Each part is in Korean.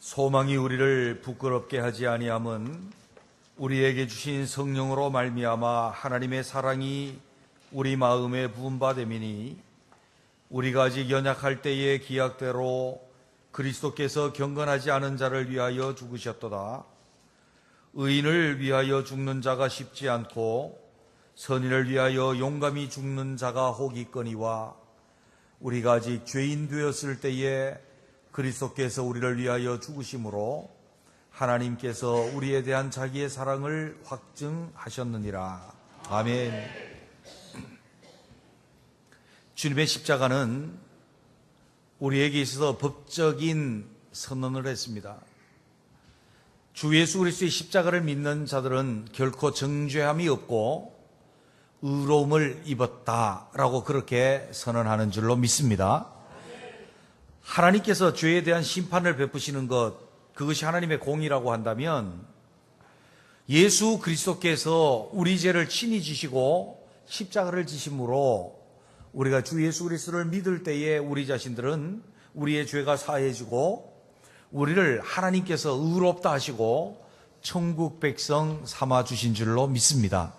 소망이 우리를 부끄럽게 하지 아니함은 우리에게 주신 성령으로 말미암아 하나님의 사랑이 우리 마음에 부은 바 됨이니 우리가 아직 연약할 때의 기약대로 그리스도께서 경건하지 않은 자를 위하여 죽으셨도다. 의인을 위하여 죽는 자가 쉽지 않고 선인을 위하여 용감히 죽는 자가 혹 있거니와 우리가 아직 죄인 되었을 때에 그리스도께서 우리를 위하여 죽으심으로 하나님께서 우리에 대한 자기의 사랑을 확증하셨느니라. 아멘. 주님의 십자가는 우리에게 있어서 법적인 선언을 했습니다. 주 예수 그리스도의 십자가를 믿는 자들은 결코 정죄함이 없고 의로움을 입었다라고 그렇게 선언하는 줄로 믿습니다. 하나님께서 죄에 대한 심판을 베푸시는 것, 그것이 하나님의 공의라고 한다면 예수 그리스도께서 우리 죄를 친히 지시고 십자가를 지심으로 우리가 주 예수 그리스도를 믿을 때에 우리 자신들은 우리의 죄가 사해지고 우리를 하나님께서 의롭다 하시고 천국 백성 삼아 주신 줄로 믿습니다.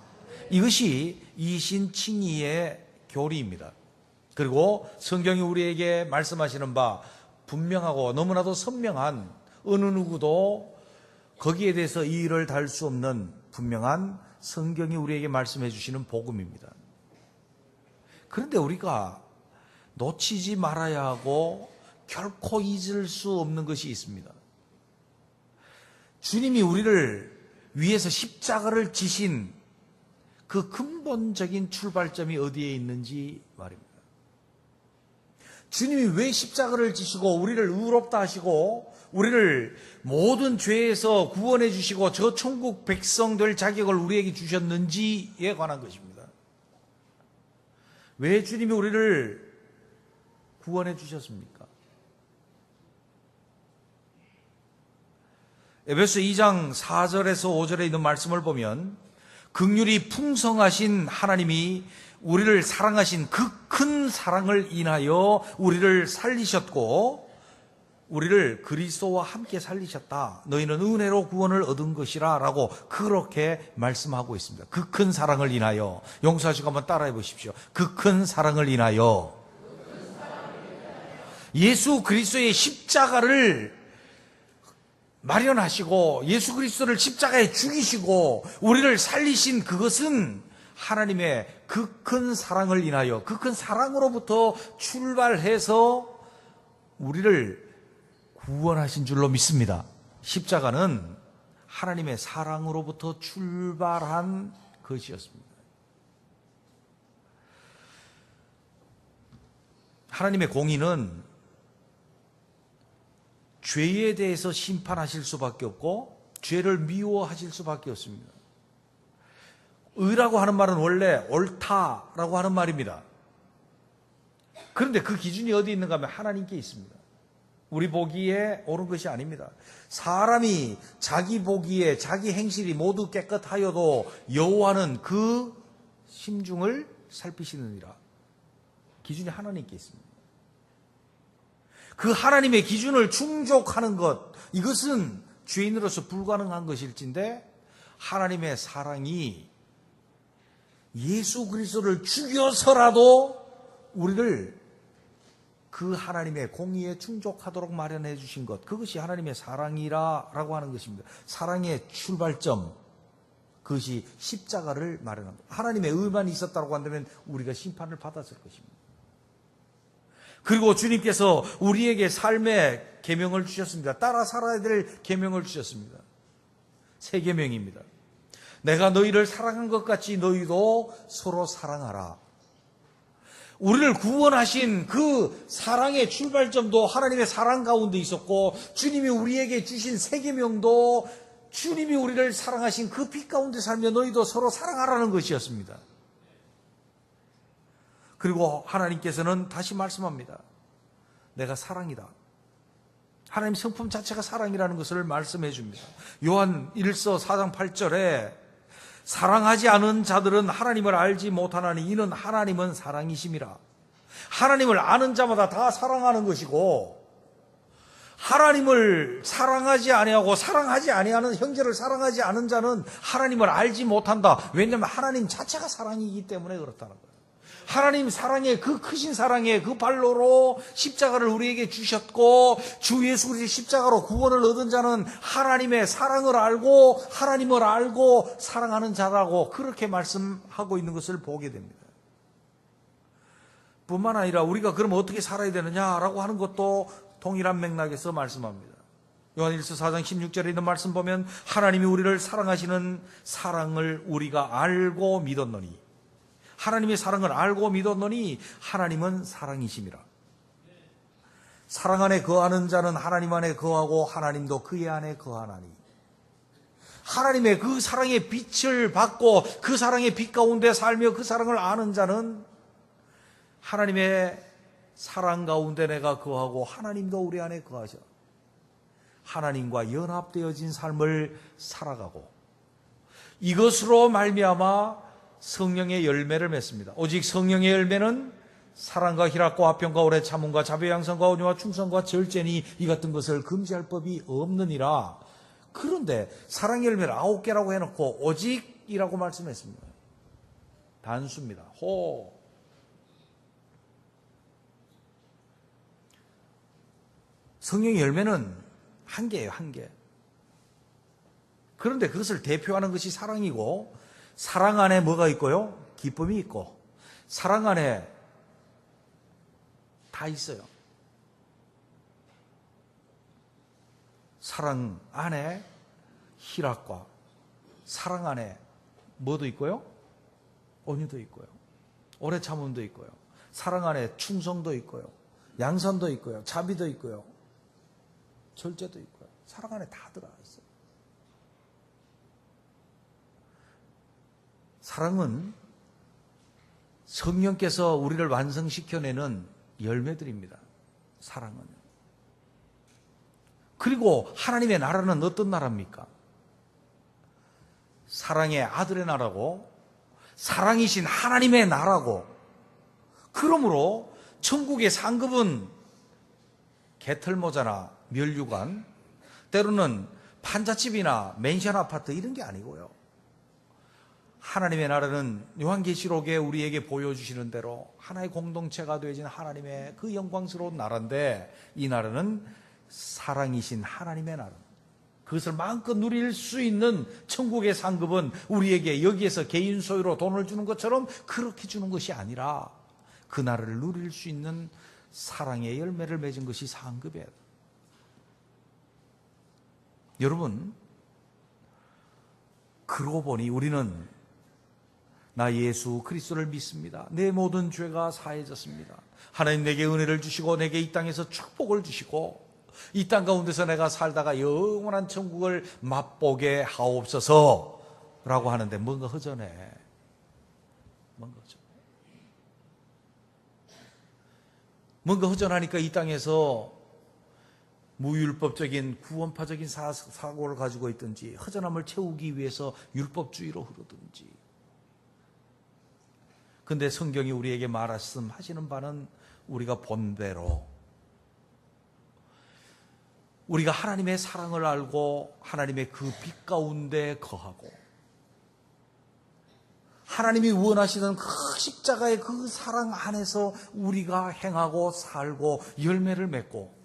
이것이 이신칭의의 교리입니다. 그리고 성경이 우리에게 말씀하시는 바 분명하고 너무나도 선명한, 어느 누구도 거기에 대해서 이의를 달 수 없는 분명한 성경이 우리에게 말씀해 주시는 복음입니다. 그런데 우리가 놓치지 말아야 하고 결코 잊을 수 없는 것이 있습니다. 주님이 우리를 위해서 십자가를 지신 그 근본적인 출발점이 어디에 있는지 말입니다. 주님이 왜 십자가를 지시고 우리를 의롭다 하시고 우리를 모든 죄에서 구원해 주시고 저 천국 백성 될 자격을 우리에게 주셨는지에 관한 것입니다. 왜 주님이 우리를 구원해 주셨습니까? 에베소 2장 4절에서 5절에 있는 말씀을 보면 긍휼이 풍성하신 하나님이 우리를 사랑하신 그 큰 사랑을 인하여 우리를 살리셨고 우리를 그리스도와 함께 살리셨다. 너희는 은혜로 구원을 얻은 것이라 라고 그렇게 말씀하고 있습니다. 그 큰 사랑을 인하여, 용서하시고 한번 따라해 보십시오. 그 큰 사랑을 인하여 예수 그리스도의 십자가를 마련하시고 예수 그리스도를 십자가에 죽이시고 우리를 살리신 그것은 하나님의 그 큰 사랑을 인하여, 그 큰 사랑으로부터 출발해서 우리를 구원하신 줄로 믿습니다. 십자가는 하나님의 사랑으로부터 출발한 것이었습니다. 하나님의 공의는 죄에 대해서 심판하실 수밖에 없고 죄를 미워하실 수밖에 없습니다. 의라고 하는 말은 원래 옳다라고 하는 말입니다. 그런데 그 기준이 어디 있는가 하면 하나님께 있습니다. 우리 보기에 옳은 것이 아닙니다. 사람이 자기 보기에 자기 행실이 모두 깨끗하여도 여호와는 그 심중을 살피시느니라. 기준이 하나님께 있습니다. 그 하나님의 기준을 충족하는 것, 이것은 죄인으로서 불가능한 것일진데 하나님의 사랑이 예수 그리스도를 죽여서라도 우리를 그 하나님의 공의에 충족하도록 마련해 주신 것, 그것이 하나님의 사랑이라고 하는 것입니다. 사랑의 출발점, 그것이 십자가를 마련합니다. 하나님의 의만 있었다고 한다면 우리가 심판을 받았을 것입니다. 그리고 주님께서 우리에게 삶의 계명을 주셨습니다. 따라 살아야 될 계명을 주셨습니다. 세 계명입니다. 내가 너희를 사랑한 것 같이 너희도 서로 사랑하라. 우리를 구원하신 그 사랑의 출발점도 하나님의 사랑 가운데 있었고 주님이 우리에게 주신 세 계명도 주님이 우리를 사랑하신 그 빛 가운데 살며 너희도 서로 사랑하라는 것이었습니다. 그리고 하나님께서는 다시 말씀합니다. 내가 사랑이다. 하나님 성품 자체가 사랑이라는 것을 말씀해 줍니다. 요한 1서 4장 8절에 사랑하지 않은 자들은 하나님을 알지 못하나니 이는 하나님은 사랑이심이라. 하나님을 아는 자마다 다 사랑하는 것이고 하나님을 사랑하지 아니하고 사랑하지 아니하는 형제를 사랑하지 않은 자는 하나님을 알지 못한다. 왜냐하면 하나님 자체가 사랑이기 때문에 그렇다는 거예요. 하나님 사랑의 그 크신 사랑의 그 발로로 십자가를 우리에게 주셨고 주 예수 그리스도의 십자가로 구원을 얻은 자는 하나님의 사랑을 알고 하나님을 알고 사랑하는 자라고 그렇게 말씀하고 있는 것을 보게 됩니다. 뿐만 아니라 우리가 그럼 어떻게 살아야 되느냐라고 하는 것도 동일한 맥락에서 말씀합니다. 요한일서 4장 16절에 있는 말씀 보면 하나님이 우리를 사랑하시는 사랑을 우리가 알고 믿었노니 하나님의 사랑을 알고 믿었노니 하나님은 사랑이심이라. 사랑 안에 거하는 자는 하나님 안에 거하고 하나님도 그의 안에 거하나니. 하나님의 그 사랑의 빛을 받고 그 사랑의 빛 가운데 살며 그 사랑을 아는 자는 하나님의 사랑 가운데 내가 거하고 하나님도 우리 안에 거하셔. 하나님과 연합되어진 삶을 살아가고 이것으로 말미암아 성령의 열매를 맺습니다. 오직 성령의 열매는 사랑과 희락과 화평과 오래 참음과 자비 양선과 온유와 충성과 절제니 이 같은 것을 금지할 법이 없느니라. 그런데 사랑의 열매를 9개라고 해놓고 오직이라고 말씀했습니다. 단수입니다. 성령의 열매는 1개예요, 1개. 그런데 그것을 대표하는 것이 사랑이고 사랑 안에 뭐가 있고요? 기쁨이 있고 사랑 안에 다 있어요. 사랑 안에 희락과 사랑 안에 뭐도 있고요? 온유도 있고요. 오래 참음도 있고요. 사랑 안에 충성도 있고요. 양선도 있고요. 자비도 있고요. 절제도 있고요. 사랑 안에 다 들어가 있어요. 사랑은 성령께서 우리를 완성시켜내는 열매들입니다. 사랑은. 그리고 하나님의 나라는 어떤 나라입니까? 사랑의 아들의 나라고 사랑이신 하나님의 나라고 그러므로 천국의 상급은 개털모자나 면류관 때로는 판잣집이나 맨션 아파트 이런 게 아니고요. 하나님의 나라는 요한계시록에 우리에게 보여주시는 대로 하나의 공동체가 되어진 하나님의 그 영광스러운 나라인데 이 나라는 사랑이신 하나님의 나라. 그것을 마음껏 누릴 수 있는 천국의 상급은 우리에게 여기에서 개인 소유로 돈을 주는 것처럼 그렇게 주는 것이 아니라 그 나라를 누릴 수 있는 사랑의 열매를 맺은 것이 상급이에요. 여러분, 그러고 보니 우리는 나 예수 그리스도를 믿습니다. 내 모든 죄가 사해졌습니다. 하나님 내게 은혜를 주시고 내게 이 땅에서 축복을 주시고 이 땅 가운데서 내가 살다가 영원한 천국을 맛보게 하옵소서 라고 하는데 뭔가 허전해. 뭔가 허전하니까 이 땅에서 무율법적인 구원파적인 사고를 가지고 있든지 허전함을 채우기 위해서 율법주의로 흐르든지. 근데 성경이 우리에게 말씀하시는 바는 우리가 본대로 우리가 하나님의 사랑을 알고 하나님의 그 빛 가운데 거하고 하나님이 원하시는 그 십자가의 그 사랑 안에서 우리가 행하고 살고 열매를 맺고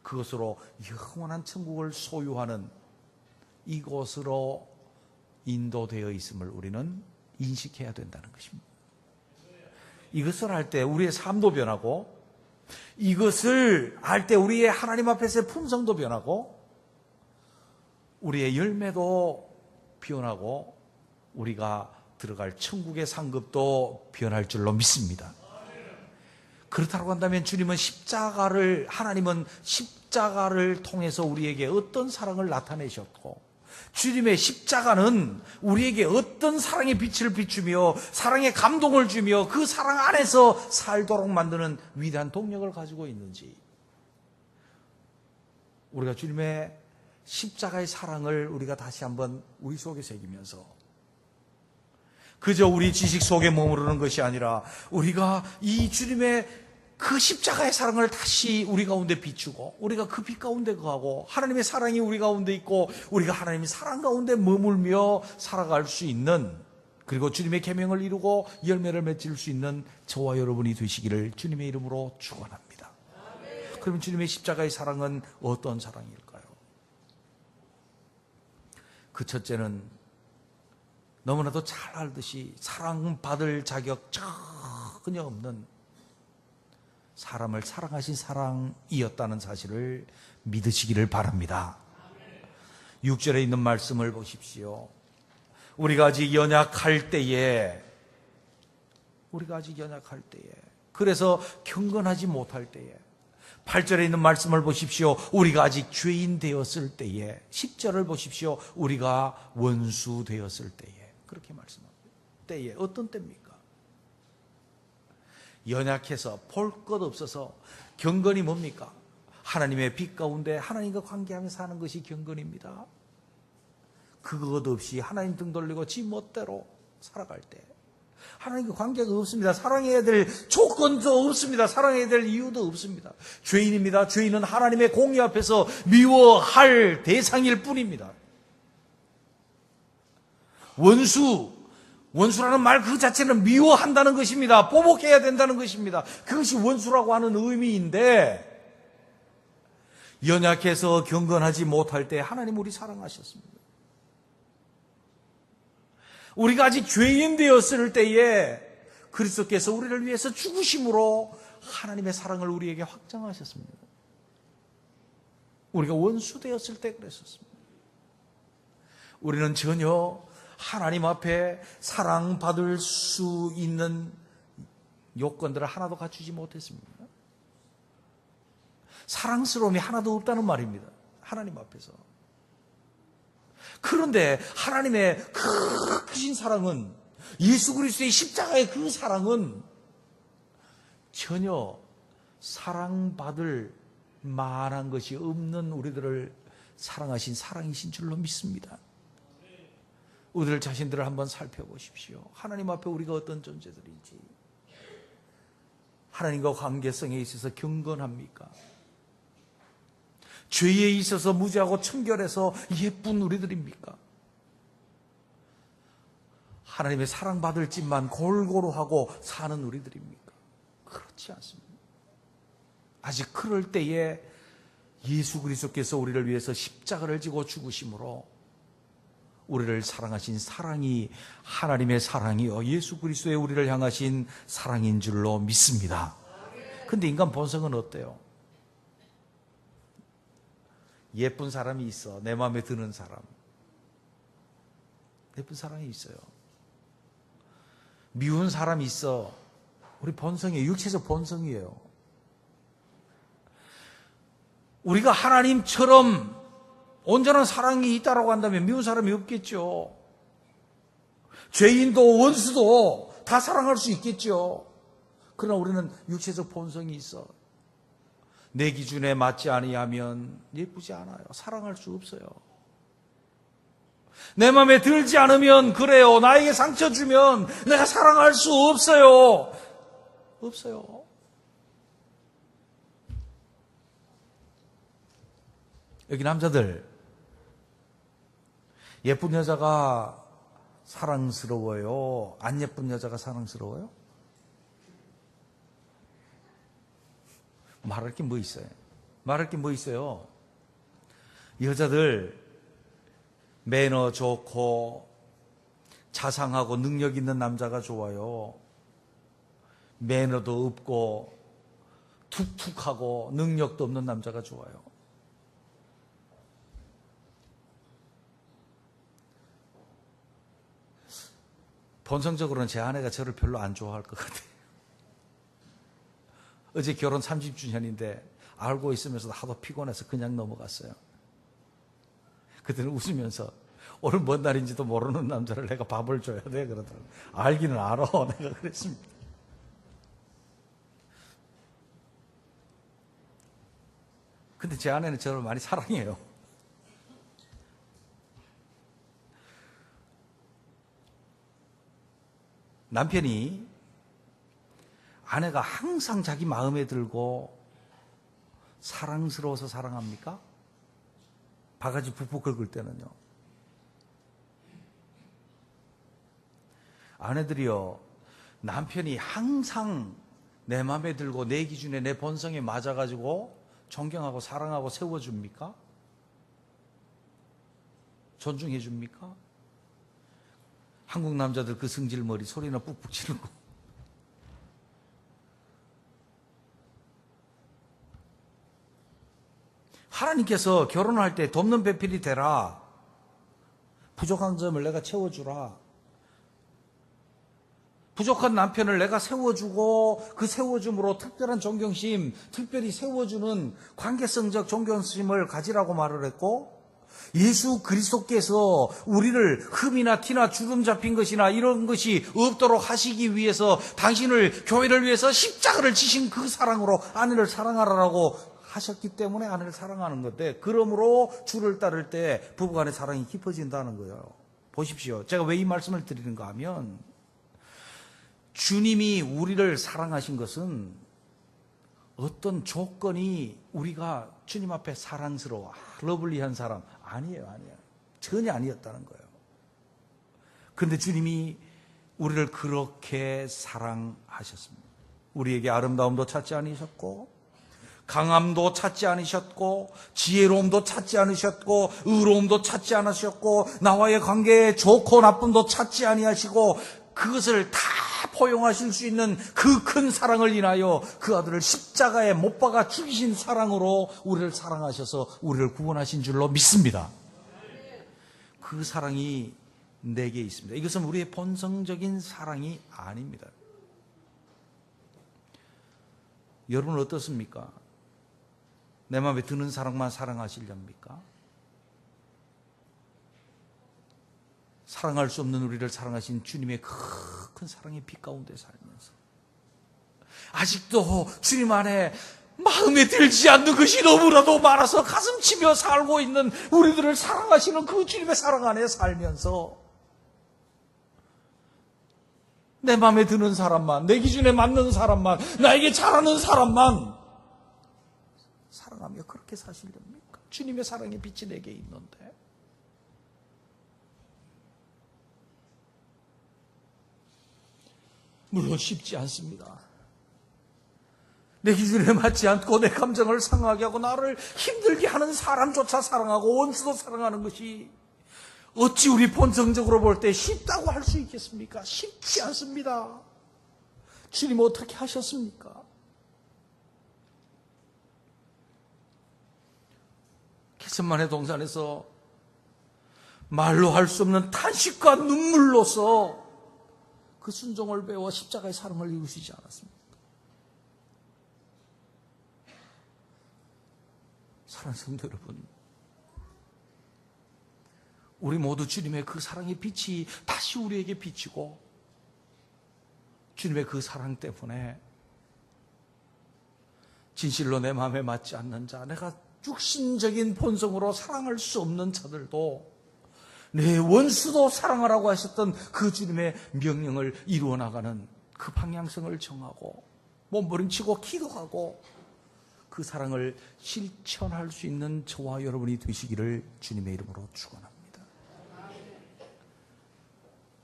그것으로 영원한 천국을 소유하는 이곳으로 인도되어 있음을 우리는 인식해야 된다는 것입니다. 이것을 할 때 우리의 삶도 변하고 이것을 할 때 우리의 하나님 앞에서의 품성도 변하고 우리의 열매도 변하고 우리가 들어갈 천국의 상급도 변할 줄로 믿습니다. 그렇다고 한다면 주님은 하나님은 십자가를 통해서 우리에게 어떤 사랑을 나타내셨고 주님의 십자가는 우리에게 어떤 사랑의 빛을 비추며 사랑의 감동을 주며 그 사랑 안에서 살도록 만드는 위대한 동력을 가지고 있는지 우리가 주님의 십자가의 사랑을 우리가 다시 한번 우리 속에 새기면서 그저 우리 지식 속에 머무르는 것이 아니라 우리가 이 주님의 그 십자가의 사랑을 다시 우리 가운데 비추고 우리가 그 빛 가운데 거하고 하나님의 사랑이 우리 가운데 있고 우리가 하나님의 사랑 가운데 머물며 살아갈 수 있는, 그리고 주님의 계명을 이루고 열매를 맺을 수 있는 저와 여러분이 되시기를 주님의 이름으로 축원합니다. 그러면 주님의 십자가의 사랑은 어떤 사랑일까요? 그 첫째는 너무나도 잘 알듯이 사랑받을 자격 전혀 없는 사람을 사랑하신 사랑이었다는 사실을 믿으시기를 바랍니다. 6절에 있는 말씀을 보십시오. 우리가 아직 연약할 때에, 그래서 경건하지 못할 때에, 8절에 있는 말씀을 보십시오. 우리가 아직 죄인 되었을 때에, 10절을 보십시오. 우리가 원수 되었을 때에, 그렇게 말씀합니다. 때에, 어떤 때입니까? 연약해서 볼 것 없어서. 경건이 뭡니까? 하나님의 빛 가운데 하나님과 관계하며 사는 것이 경건입니다. 그것 없이 하나님 등 돌리고 지 멋대로 살아갈 때 하나님과 관계가 없습니다. 사랑해야 될 조건도 없습니다. 사랑해야 될 이유도 없습니다. 죄인입니다. 죄인은 하나님의 공의 앞에서 미워할 대상일 뿐입니다. 원수라는 말 그 자체는 미워한다는 것입니다. 보복해야 된다는 것입니다. 그것이 원수라고 하는 의미인데, 연약해서 경건하지 못할 때 하나님 우리 사랑하셨습니다. 우리가 아직 죄인 되었을 때에 그리스도께서 우리를 위해서 죽으심으로 하나님의 사랑을 우리에게 확정하셨습니다. 우리가 원수 되었을 때 그랬었습니다. 우리는 전혀 하나님 앞에 사랑받을 수 있는 요건들을 하나도 갖추지 못했습니다. 사랑스러움이 하나도 없다는 말입니다. 하나님 앞에서. 그런데 하나님의 그 크신 사랑은, 예수 그리스도의 십자가의 그 사랑은 전혀 사랑받을 만한 것이 없는 우리들을 사랑하신 사랑이신 줄로 믿습니다. 우리들 자신들을 한번 살펴보십시오. 하나님 앞에 우리가 어떤 존재들인지. 하나님과 관계성에 있어서 경건합니까? 죄에 있어서 무지하고 청결해서 예쁜 우리들입니까? 하나님의 사랑받을 짓만 골고루 하고 사는 우리들입니까? 그렇지 않습니다. 아직 그럴 때에 예수 그리스도께서 우리를 위해서 십자가를 지고 죽으심으로 우리를 사랑하신 사랑이 하나님의 사랑이요 예수 그리스도의 우리를 향하신 사랑인 줄로 믿습니다. 그런데 인간 본성은 어때요? 예쁜 사람이 있어. 내 마음에 드는 사람. 예쁜 사람이 있어요. 미운 사람이 있어. 우리 본성이에요. 육체적 본성이에요. 우리가 하나님처럼 온전한 사랑이 있다라고 한다면 미운 사람이 없겠죠. 죄인도 원수도 다 사랑할 수 있겠죠. 그러나 우리는 육체적 본성이 있어. 내 기준에 맞지 아니하면 예쁘지 않아요. 사랑할 수 없어요. 내 마음에 들지 않으면 그래요. 나에게 상처 주면 내가 사랑할 수 없어요. 없어요. 여기 남자들, 예쁜 여자가 사랑스러워요? 안 예쁜 여자가 사랑스러워요? 말할 게 뭐 있어요? 말할 게 뭐 있어요? 여자들 매너 좋고 자상하고 능력 있는 남자가 좋아요. 매너도 없고 툭툭하고 능력도 없는 남자가 좋아요. 본성적으로는 제 아내가 저를 별로 안 좋아할 것 같아요. 어제 결혼 30주년인데 알고 있으면서도 하도 피곤해서 그냥 넘어갔어요. 그때는 웃으면서 오늘 뭔 날인지도 모르는 남자를 내가 밥을 줘야 돼 그러더라고요. 알기는 알아. 내가 그랬습니다. 근데 제 아내는 저를 많이 사랑해요. 남편이 아내가 항상 자기 마음에 들고 사랑스러워서 사랑합니까? 바가지 푹푹 긁을 때는요. 아내들이요, 남편이 항상 내 마음에 들고 내 기준에 내 본성에 맞아가지고 존경하고 사랑하고 세워줍니까? 존중해줍니까? 한국 남자들 그 승질머리 소리나 뿍뿍 지르고. 하나님께서 결혼할 때 돕는 배필이 되라. 부족한 점을 내가 채워주라. 부족한 남편을 내가 세워주고 그 세워줌으로 특별한 존경심, 특별히 세워주는 관계성적 존경심을 가지라고 말을 했고, 예수 그리스도께서 우리를 흠이나 티나 주름 잡힌 것이나 이런 것이 없도록 하시기 위해서 당신을 교회를 위해서 십자가를 지신 그 사랑으로 아내를 사랑하라고 하셨기 때문에 아내를 사랑하는 건데, 그러므로 주를 따를 때 부부간의 사랑이 깊어진다는 거예요. 보십시오. 제가 왜 이 말씀을 드리는가 하면, 주님이 우리를 사랑하신 것은 어떤 조건이 우리가 주님 앞에 사랑스러워, 러블리한 사람, 아니에요. 전혀 아니었다는 거예요. 그런데 주님이 우리를 그렇게 사랑하셨습니다. 우리에게 아름다움도 찾지 않으셨고, 강함도 찾지 않으셨고, 지혜로움도 찾지 않으셨고, 의로움도 찾지 않으셨고, 나와의 관계에 좋고 나쁨도 찾지 아니하시고, 그것을 다 포용하실 수 있는 그 큰 사랑을 인하여 그 아들을 십자가에 못 박아 죽이신 사랑으로 우리를 사랑하셔서 우리를 구원하신 줄로 믿습니다. 그 사랑이 내게 있습니다. 이것은 우리의 본성적인 사랑이 아닙니다. 여러분 어떻습니까? 내 마음에 드는 사랑만 사랑하시렵니까? 사랑할 수 없는 우리를 사랑하신 주님의 큰 사랑의 빛 가운데 살면서 아직도 주님 안에 마음에 들지 않는 것이 너무나도 많아서 가슴 치며 살고 있는 우리들을 사랑하시는 그 주님의 사랑 안에 살면서 내 마음에 드는 사람만, 내 기준에 맞는 사람만, 나에게 잘하는 사람만 사랑하며 그렇게 사시렵니까? 주님의 사랑의 빛이 내게 있는데. 물론 쉽지 않습니다. 내 기준에 맞지 않고 내 감정을 상하게 하고 나를 힘들게 하는 사람조차 사랑하고 원수도 사랑하는 것이 어찌 우리 본성적으로 볼 때 쉽다고 할 수 있겠습니까? 쉽지 않습니다. 주님 어떻게 하셨습니까? 겟세마네 동산에서 말로 할 수 없는 탄식과 눈물로서 그 순종을 배워 십자가의 사랑을 이루시지 않았습니까? 사랑하는 성도 여러분, 우리 모두 주님의 그 사랑의 빛이 다시 우리에게 비치고, 주님의 그 사랑 때문에 진실로 내 마음에 맞지 않는 자, 내가 육신적인 본성으로 사랑할 수 없는 자들도 내 원수도 사랑하라고 하셨던 그 주님의 명령을 이루어 나가는 그 방향성을 정하고 몸부림치고 기도하고 그 사랑을 실천할 수 있는 저와 여러분이 되시기를 주님의 이름으로 축원합니다.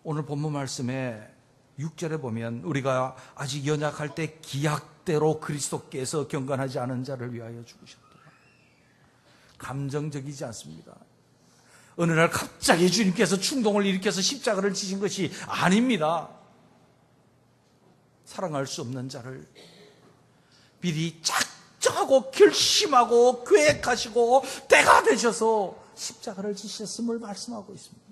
오늘 본문 말씀에 6절에 보면 우리가 아직 연약할 때 기약대로 그리스도께서 경건하지 않은 자를 위하여 죽으셨다. 감정적이지 않습니다. 어느 날 갑자기 주님께서 충동을 일으켜서 십자가를 지신 것이 아닙니다. 사랑할 수 없는 자를 미리 작정하고 결심하고 계획하시고 때가 되셔서 십자가를 지셨음을 말씀하고 있습니다.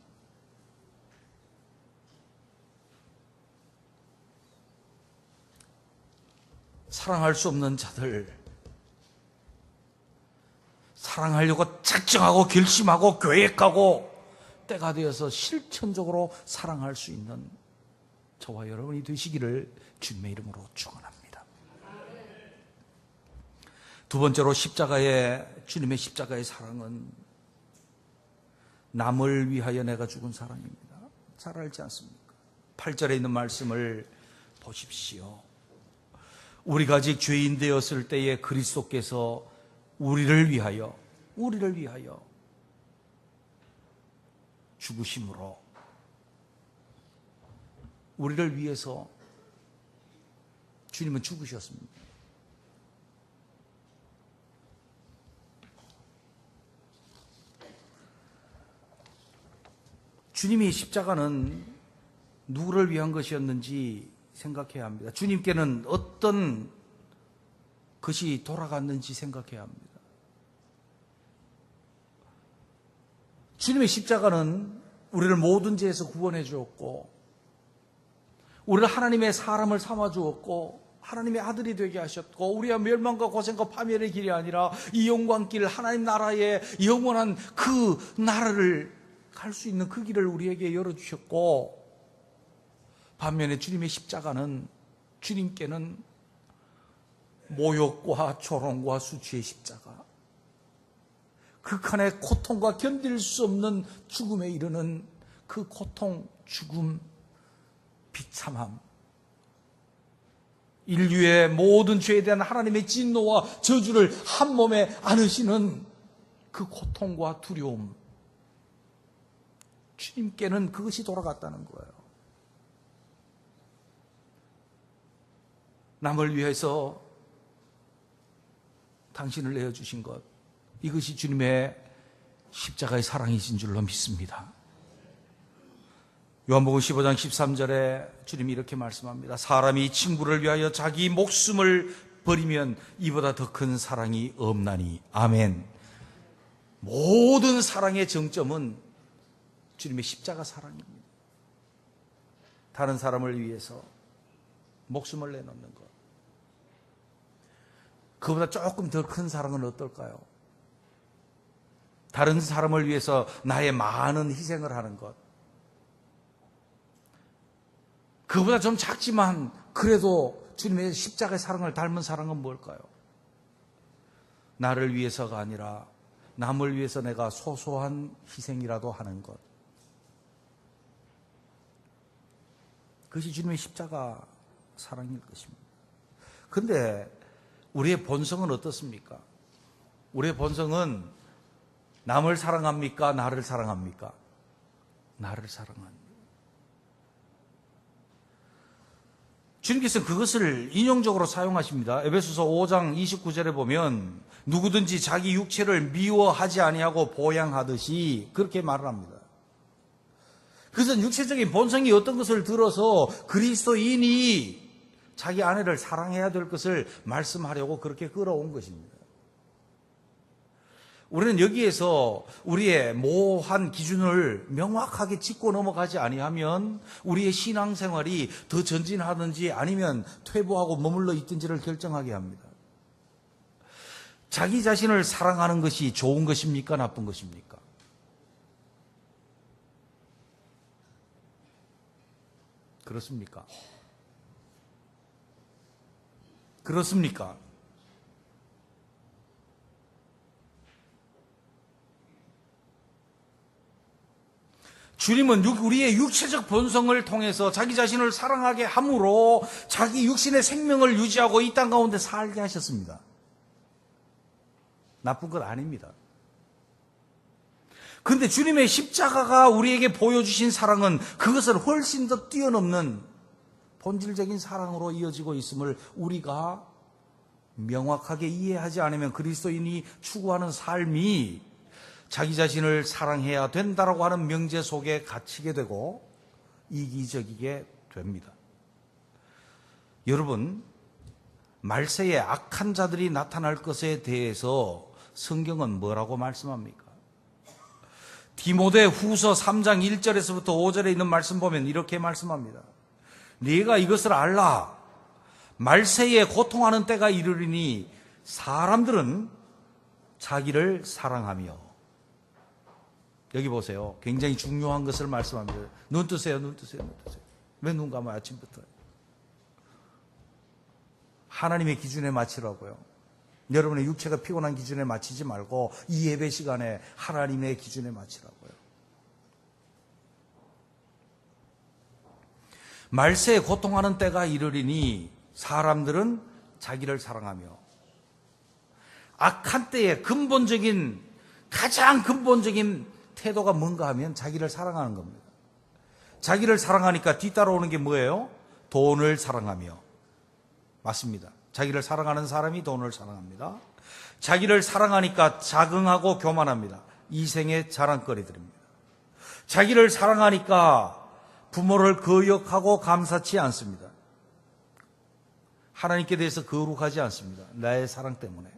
사랑할 수 없는 자들, 사랑하려고 작정하고 결심하고 계획하고 때가 되어서 실천적으로 사랑할 수 있는 저와 여러분이 되시기를 주님의 이름으로 축원합니다. 두 번째로 주님의 십자가의 사랑은 남을 위하여 내가 죽은 사랑입니다. 잘 알지 않습니까? 8절에 있는 말씀을 보십시오. 우리가 아직 죄인 되었을 때에 그리스도께서 우리를 위하여 죽으심으로 우리를 위해서 주님은 죽으셨습니다. 주님의 십자가는 누구를 위한 것이었는지 생각해야 합니다. 주님께는 어떤 것이 돌아갔는지 생각해야 합니다. 주님의 십자가는 우리를 모든 죄에서 구원해 주었고, 우리를 하나님의 사람을 삼아 주었고, 하나님의 아들이 되게 하셨고, 우리의 멸망과 고생과 파멸의 길이 아니라 이 영광길, 하나님 나라의 영원한 그 나라를 갈 수 있는 그 길을 우리에게 열어주셨고, 반면에 주님의 십자가는 주님께는 모욕과 조롱과 수치의 십자가, 극한의 고통과 견딜 수 없는 죽음에 이르는 그 고통, 죽음, 비참함, 인류의 모든 죄에 대한 하나님의 진노와 저주를 한 몸에 안으시는 그 고통과 두려움, 주님께는 그것이 돌아갔다는 거예요. 남을 위해서 당신을 내어주신 것, 이것이 주님의 십자가의 사랑이신 줄로 믿습니다. 요한복음 15장 13절에 주님이 이렇게 말씀합니다. 사람이 친구를 위하여 자기 목숨을 버리면 이보다 더 큰 사랑이 없나니. 아멘. 모든 사랑의 정점은 주님의 십자가 사랑입니다. 다른 사람을 위해서 목숨을 내놓는 것. 그보다 조금 더 큰 사랑은 어떨까요? 다른 사람을 위해서 나의 많은 희생을 하는 것. 그보다 좀 작지만 그래도 주님의 십자가의 사랑을 닮은 사랑은 뭘까요? 나를 위해서가 아니라 남을 위해서 내가 소소한 희생이라도 하는 것. 그것이 주님의 십자가 사랑일 것입니다. 그런데 우리의 본성은 어떻습니까? 우리의 본성은 남을 사랑합니까? 나를 사랑합니까? 나를 사랑합니다. 주님께서는 그것을 인용적으로 사용하십니다. 에베소서 5장 29절에 보면 누구든지 자기 육체를 미워하지 아니하고 보양하듯이 그렇게 말을 합니다. 그래서 육체적인 본성이 어떤 것을 들어서 그리스도인이 자기 아내를 사랑해야 될 것을 말씀하려고 그렇게 끌어온 것입니다. 우리는 여기에서 우리의 모호한 기준을 명확하게 짚고 넘어가지 아니하면 우리의 신앙생활이 더 전진하든지 아니면 퇴보하고 머물러 있든지를 결정하게 합니다. 자기 자신을 사랑하는 것이 좋은 것입니까? 나쁜 것입니까? 그렇습니까? 그렇습니까? 주님은 우리의 육체적 본성을 통해서 자기 자신을 사랑하게 함으로 자기 육신의 생명을 유지하고 이 땅 가운데 살게 하셨습니다. 나쁜 것 아닙니다. 그런데 주님의 십자가가 우리에게 보여주신 사랑은 그것을 훨씬 더 뛰어넘는 본질적인 사랑으로 이어지고 있음을 우리가 명확하게 이해하지 않으면 그리스도인이 추구하는 삶이 자기 자신을 사랑해야 된다라고 하는 명제 속에 갇히게 되고 이기적이게 됩니다. 여러분, 말세에 악한 자들이 나타날 것에 대해서 성경은 뭐라고 말씀합니까? 디모데 후서 3장 1절에서부터 5절에 있는 말씀 보면 이렇게 말씀합니다. 네가 이것을 알라. 말세에 고통하는 때가 이르리니 사람들은 자기를 사랑하며. 여기 보세요. 굉장히 중요한 것을 말씀합니다. 눈 뜨세요. 눈 뜨세요. 눈 뜨세요. 왜 눈 감아요? 아침부터. 하나님의 기준에 맞추라고요. 여러분의 육체가 피곤한 기준에 맞추지 말고 이 예배 시간에 하나님의 기준에 맞추라고요. 말세에 고통하는 때가 이르리니 사람들은 자기를 사랑하며 악한 때의 가장 근본적인 태도가 뭔가 하면 자기를 사랑하는 겁니다. 자기를 사랑하니까 뒤따라오는 게 뭐예요? 돈을 사랑하며. 맞습니다. 자기를 사랑하는 사람이 돈을 사랑합니다. 자기를 사랑하니까 자긍하고 교만합니다. 이생의 자랑거리들입니다. 자기를 사랑하니까 부모를 거역하고 감사치 않습니다. 하나님께 대해서 거룩하지 않습니다. 나의 사랑 때문에.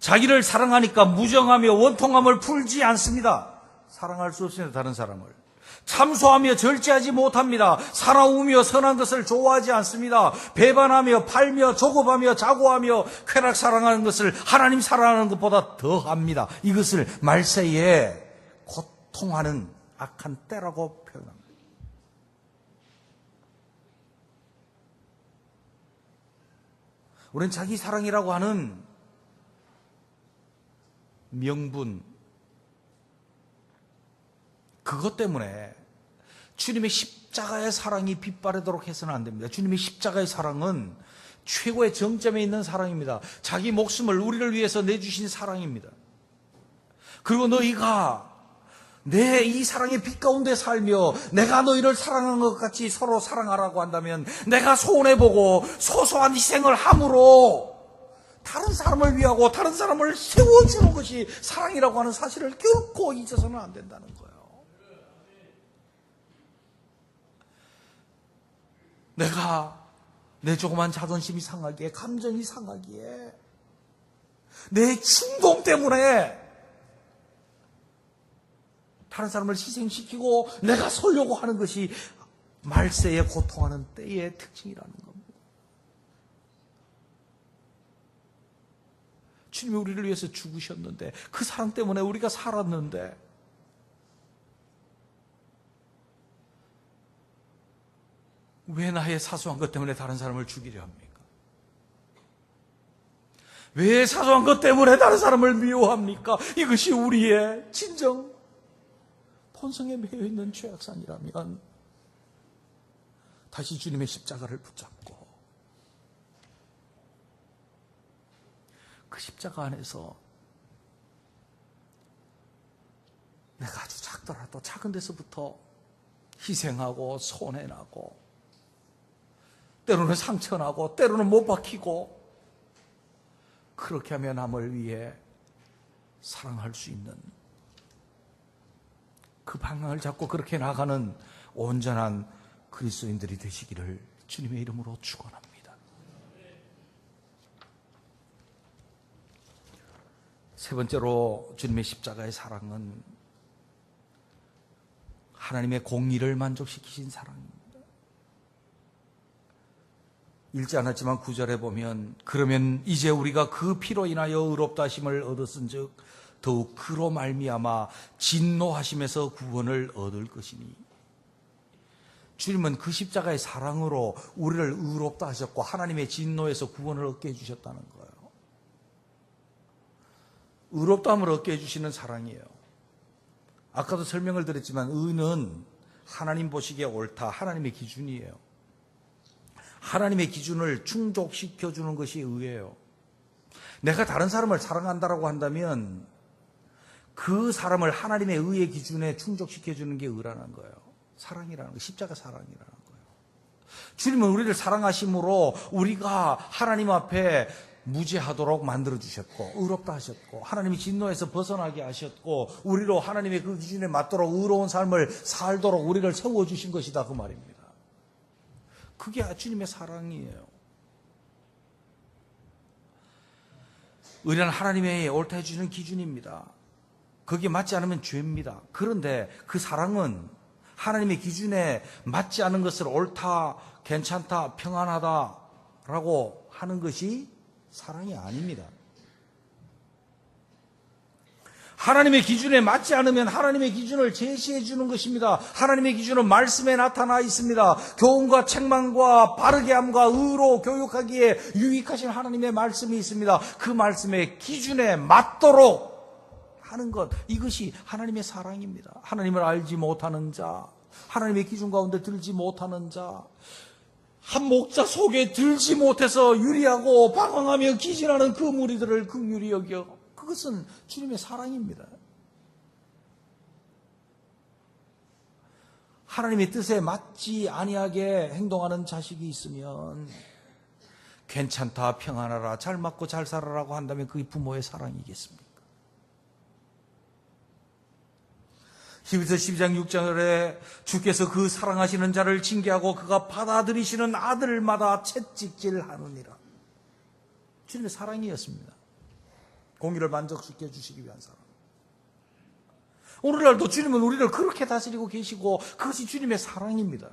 자기를 사랑하니까 무정하며 원통함을 풀지 않습니다. 사랑할 수 없습니다. 다른 사람을. 참소하며 절제하지 못합니다. 사나우며 선한 것을 좋아하지 않습니다. 배반하며 팔며 조급하며 자고하며 쾌락 사랑하는 것을 하나님 사랑하는 것보다 더합니다. 이것을 말세에 고통하는 악한 때라고 표현합니다. 우리는 자기 사랑이라고 하는 명분, 그것 때문에 주님의 십자가의 사랑이 빛바래도록 해서는 안 됩니다. 주님의 십자가의 사랑은 최고의 정점에 있는 사랑입니다. 자기 목숨을 우리를 위해서 내주신 사랑입니다. 그리고 너희가 내 이 사랑의 빛 가운데 살며 내가 너희를 사랑한 것 같이 서로 사랑하라고 한다면 내가 손해보고 소소한 희생을 함으로 다른 사람을 위하고 다른 사람을 세워주는 것이 사랑이라고 하는 사실을 결코 잊어서는 안 된다는 거예요. 내가 내 조그만 자존심이 상하기에, 감정이 상하기에, 내 충동 때문에 다른 사람을 희생시키고 내가 살려고 하는 것이 말세에 고통하는 때의 특징이라는 겁니다. 주님이 우리를 위해서 죽으셨는데, 그 사랑 때문에 우리가 살았는데, 왜 나의 사소한 것 때문에 다른 사람을 죽이려 합니까? 왜 사소한 것 때문에 다른 사람을 미워합니까? 이것이 우리의 진정 본성에 매여 있는 죄악산이라면 다시 주님의 십자가를 붙잡고 그 십자가 안에서 내가 아주 작더라도 작은 데서부터 희생하고 손해나고 때로는 상처나고 때로는 못 박히고 그렇게 하며 남을 위해 사랑할 수 있는 그 방향을 잡고 그렇게 나가는 온전한 그리스도인들이 되시기를 주님의 이름으로 축원합니다. 세 번째로 주님의 십자가의 사랑은 하나님의 공의를 만족시키신 사랑입니다. 읽지 않았지만 9절에 보면 그러면 이제 우리가 그 피로 인하여 의롭다 하심을 얻었은즉 더욱 그로 말미암아 진노하심에서 구원을 얻을 것이니, 주님은 그 십자가의 사랑으로 우리를 의롭다 하셨고 하나님의 진노에서 구원을 얻게 해주셨다는 거예요. 의롭다함을 얻게 해주시는 사랑이에요. 아까도 설명을 드렸지만 의는 하나님 보시기에 옳다, 하나님의 기준이에요. 하나님의 기준을 충족시켜주는 것이 의예요. 내가 다른 사람을 사랑한다라고 한다면 그 사람을 하나님의 의의 기준에 충족시켜주는 게 의라는 거예요. 사랑이라는 거, 십자가 사랑이라는 거예요. 주님은 우리를 사랑하심으로 우리가 하나님 앞에 무죄하도록 만들어주셨고 의롭다 하셨고 하나님이 진노에서 벗어나게 하셨고 우리로 하나님의 그 기준에 맞도록 의로운 삶을 살도록 우리를 세워주신 것이다, 그 말입니다. 그게 주님의 사랑이에요. 의는 하나님의 옳다 해주시는 기준입니다. 거기에 맞지 않으면 죄입니다. 그런데 그 사랑은 하나님의 기준에 맞지 않은 것을 옳다, 괜찮다, 평안하다라고 하는 것이 사랑이 아닙니다. 하나님의 기준에 맞지 않으면 하나님의 기준을 제시해 주는 것입니다. 하나님의 기준은 말씀에 나타나 있습니다. 교훈과 책망과 바르게 함과 의로 교육하기에 유익하신 하나님의 말씀이 있습니다. 그 말씀의 기준에 맞도록 하는 것, 이것이 하나님의 사랑입니다. 하나님을 알지 못하는 자, 하나님의 기준 가운데 들지 못하는 자, 한 목자 속에 들지 못해서 유리하고 방황하며 기진하는 그 무리들을 긍휼히 여겨. 그것은 주님의 사랑입니다. 하나님의 뜻에 맞지 아니하게 행동하는 자식이 있으면 괜찮다, 평안하라, 잘 맞고 잘 살아라고 한다면 그게 부모의 사랑이겠습니까? 히브리서 12장 6절에 주께서 그 사랑하시는 자를 징계하고 그가 받아들이시는 아들마다 채찍질하느니라. 주님의 사랑이었습니다. 공의를 만족시켜 주시기 위한 사랑. 오늘날도 주님은 우리를 그렇게 다스리고 계시고 그것이 주님의 사랑입니다.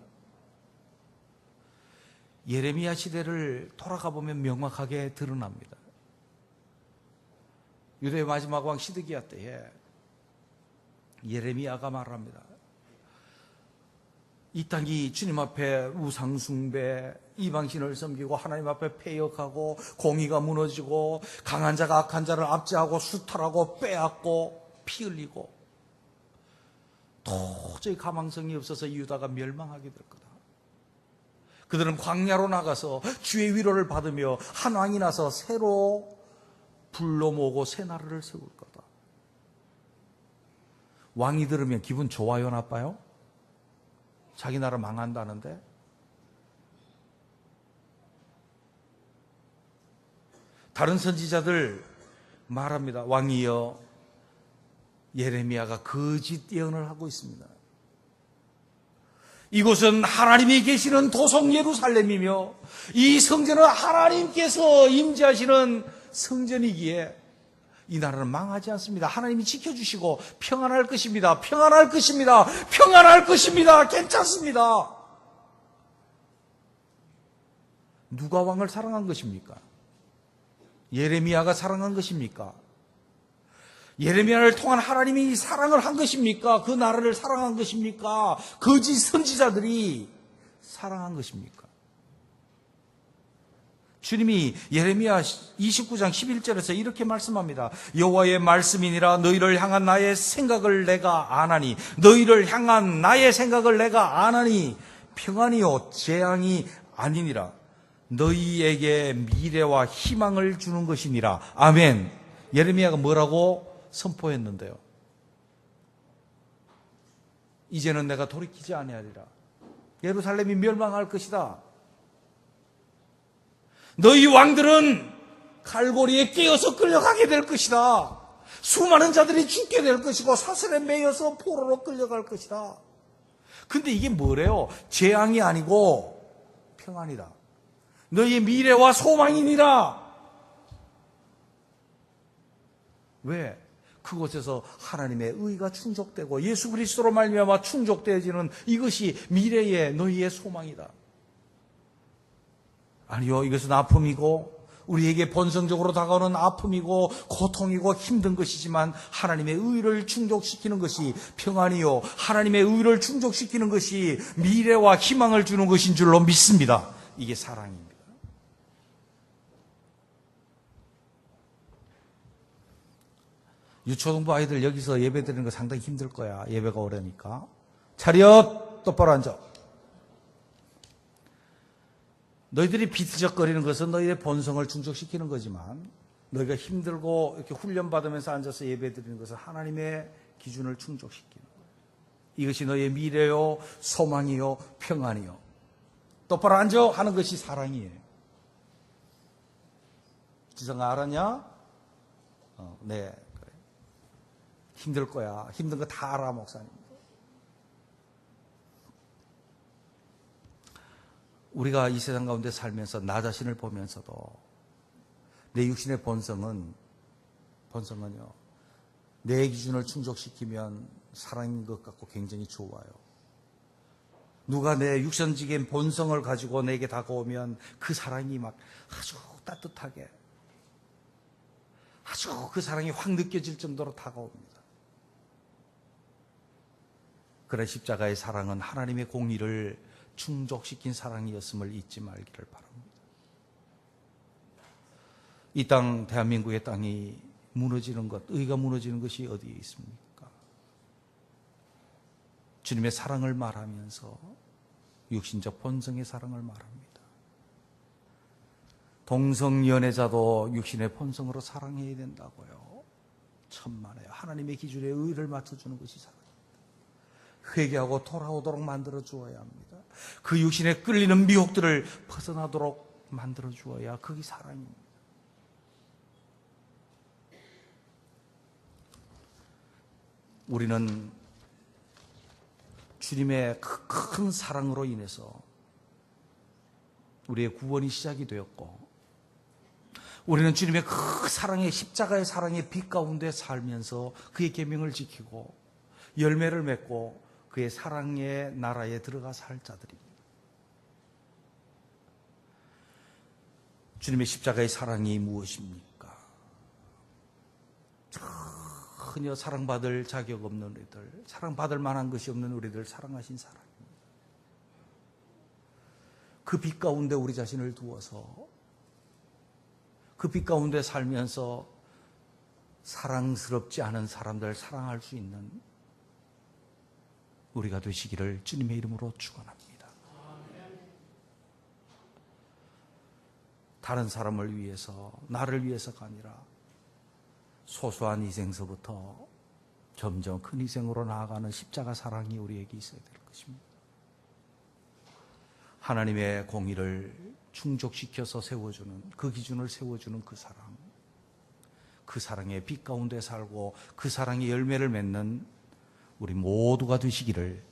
예레미야 시대를 돌아가 보면 명확하게 드러납니다. 유대의 마지막 왕 시드기야 때에 예레미야가 말합니다. 이 땅이 주님 앞에 우상숭배, 이방신을 섬기고 하나님 앞에 패역하고 공의가 무너지고 강한 자가 악한 자를 압제하고 수탈하고 빼앗고 피 흘리고 도저히 가망성이 없어서 유다가 멸망하게 될 거다. 그들은 광야로 나가서 주의 위로를 받으며 한 왕이 나서 새로 불러 모으고 새 나라를 세울 거다. 왕이 들으면 기분 좋아요, 나빠요? 자기 나라 망한다는데? 다른 선지자들 말합니다. 왕이여, 예레미야가 거짓 예언을 하고 있습니다. 이곳은 하나님이 계시는 도성 예루살렘이며 이 성전은 하나님께서 임재하시는 성전이기에 이 나라는 망하지 않습니다. 하나님이 지켜주시고 평안할 것입니다. 평안할 것입니다. 평안할 것입니다. 괜찮습니다. 누가 왕을 사랑한 것입니까? 예레미야가 사랑한 것입니까? 예레미야를 통한 하나님이 사랑을 한 것입니까? 그 나라를 사랑한 것입니까? 거짓 선지자들이 사랑한 것입니까? 주님이 예레미야 29장 11절에서 이렇게 말씀합니다. 여호와의 말씀이니라 너희를 향한 나의 생각을 내가 아나니 너희를 향한 나의 생각을 내가 아나니 평안이요 재앙이 아니니라 너희에게 미래와 희망을 주는 것이니라. 아멘. 예레미야가 뭐라고 선포했는데요? 이제는 내가 돌이키지 아니하리라. 예루살렘이 멸망할 것이다. 너희 왕들은 칼고리에 끼어서 끌려가게 될 것이다. 수많은 자들이 죽게 될 것이고 사슬에 매여서 포로로 끌려갈 것이다. 근데 이게 뭐래요? 재앙이 아니고 평안이다. 너희의 미래와 소망이니라. 왜? 그곳에서 하나님의 의가 충족되고 예수 그리스도로 말미암아 충족되어지는 이것이 미래의 너희의 소망이다. 아니요, 이것은 아픔이고 우리에게 본성적으로 다가오는 아픔이고 고통이고 힘든 것이지만 하나님의 의를 충족시키는 것이 평안이요 하나님의 의를 충족시키는 것이 미래와 희망을 주는 것인 줄로 믿습니다. 이게 사랑입니다. 유초등부 아이들 여기서 예배 드리는 거 상당히 힘들 거야. 예배가 오래니까. 차렷, 똑바로 앉아. 너희들이 비트적거리는 것은 너희의 본성을 충족시키는 거지만 너희가 힘들고 이렇게 훈련받으면서 앉아서 예배 드리는 것은 하나님의 기준을 충족시키는 거예요. 이것이 너희의 미래요, 소망이요, 평안이요. 똑바로 앉아 하는 것이 사랑이에요. 지성아 알았냐? 네. 그래. 힘들 거야. 힘든 거 다 알아, 목사님. 우리가 이 세상 가운데 살면서 나 자신을 보면서도 내 육신의 본성은요, 내 기준을 충족시키면 사랑인 것 같고 굉장히 좋아요. 누가 내 육선적인 본성을 가지고 내게 다가오면 그 사랑이 막 아주 따뜻하게, 아주 그 사랑이 확 느껴질 정도로 다가옵니다. 그래, 십자가의 사랑은 하나님의 공의를 충족시킨 사랑이었음을 잊지 말기를 바랍니다. 이 땅, 대한민국의 땅이 무너지는 것, 의가 무너지는 것이 어디에 있습니까? 주님의 사랑을 말하면서 육신적 본성의 사랑을 말합니다. 동성연애자도 육신의 본성으로 사랑해야 된다고요. 천만에요. 하나님의 기준에 의를 맞춰주는 것이 사랑입니다. 회개하고 돌아오도록 만들어 주어야 합니다. 그 육신에 끌리는 미혹들을 벗어나도록 만들어 주어야 그게 사랑입니다. 우리는 주님의 큰 사랑으로 인해서 우리의 구원이 시작이 되었고, 우리는 주님의 그 사랑의 십자가의 사랑의 빛 가운데 살면서 그의 계명을 지키고 열매를 맺고 그의 사랑의 나라에 들어가 살 자들입니다. 주님의 십자가의 사랑이 무엇입니까? 전혀 사랑받을 자격 없는 우리들, 사랑받을 만한 것이 없는 우리들 사랑하신 사랑입니다. 그 빛 가운데 우리 자신을 두어서 그 빛 가운데 살면서 사랑스럽지 않은 사람들 사랑할 수 있는 우리가 되시기를 주님의 이름으로 축원합니다. 다른 사람을 위해서, 나를 위해서가 아니라 소소한 희생서부터 점점 큰 희생으로 나아가는 십자가 사랑이 우리에게 있어야 될 것입니다. 하나님의 공의를 충족시켜서 세워주는, 그 기준을 세워주는 그 사랑, 그 사랑의 빛 가운데 살고 그 사랑의 열매를 맺는 우리 모두가 되시기를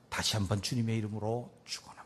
다시 한번 주님의 이름으로 축원합니다.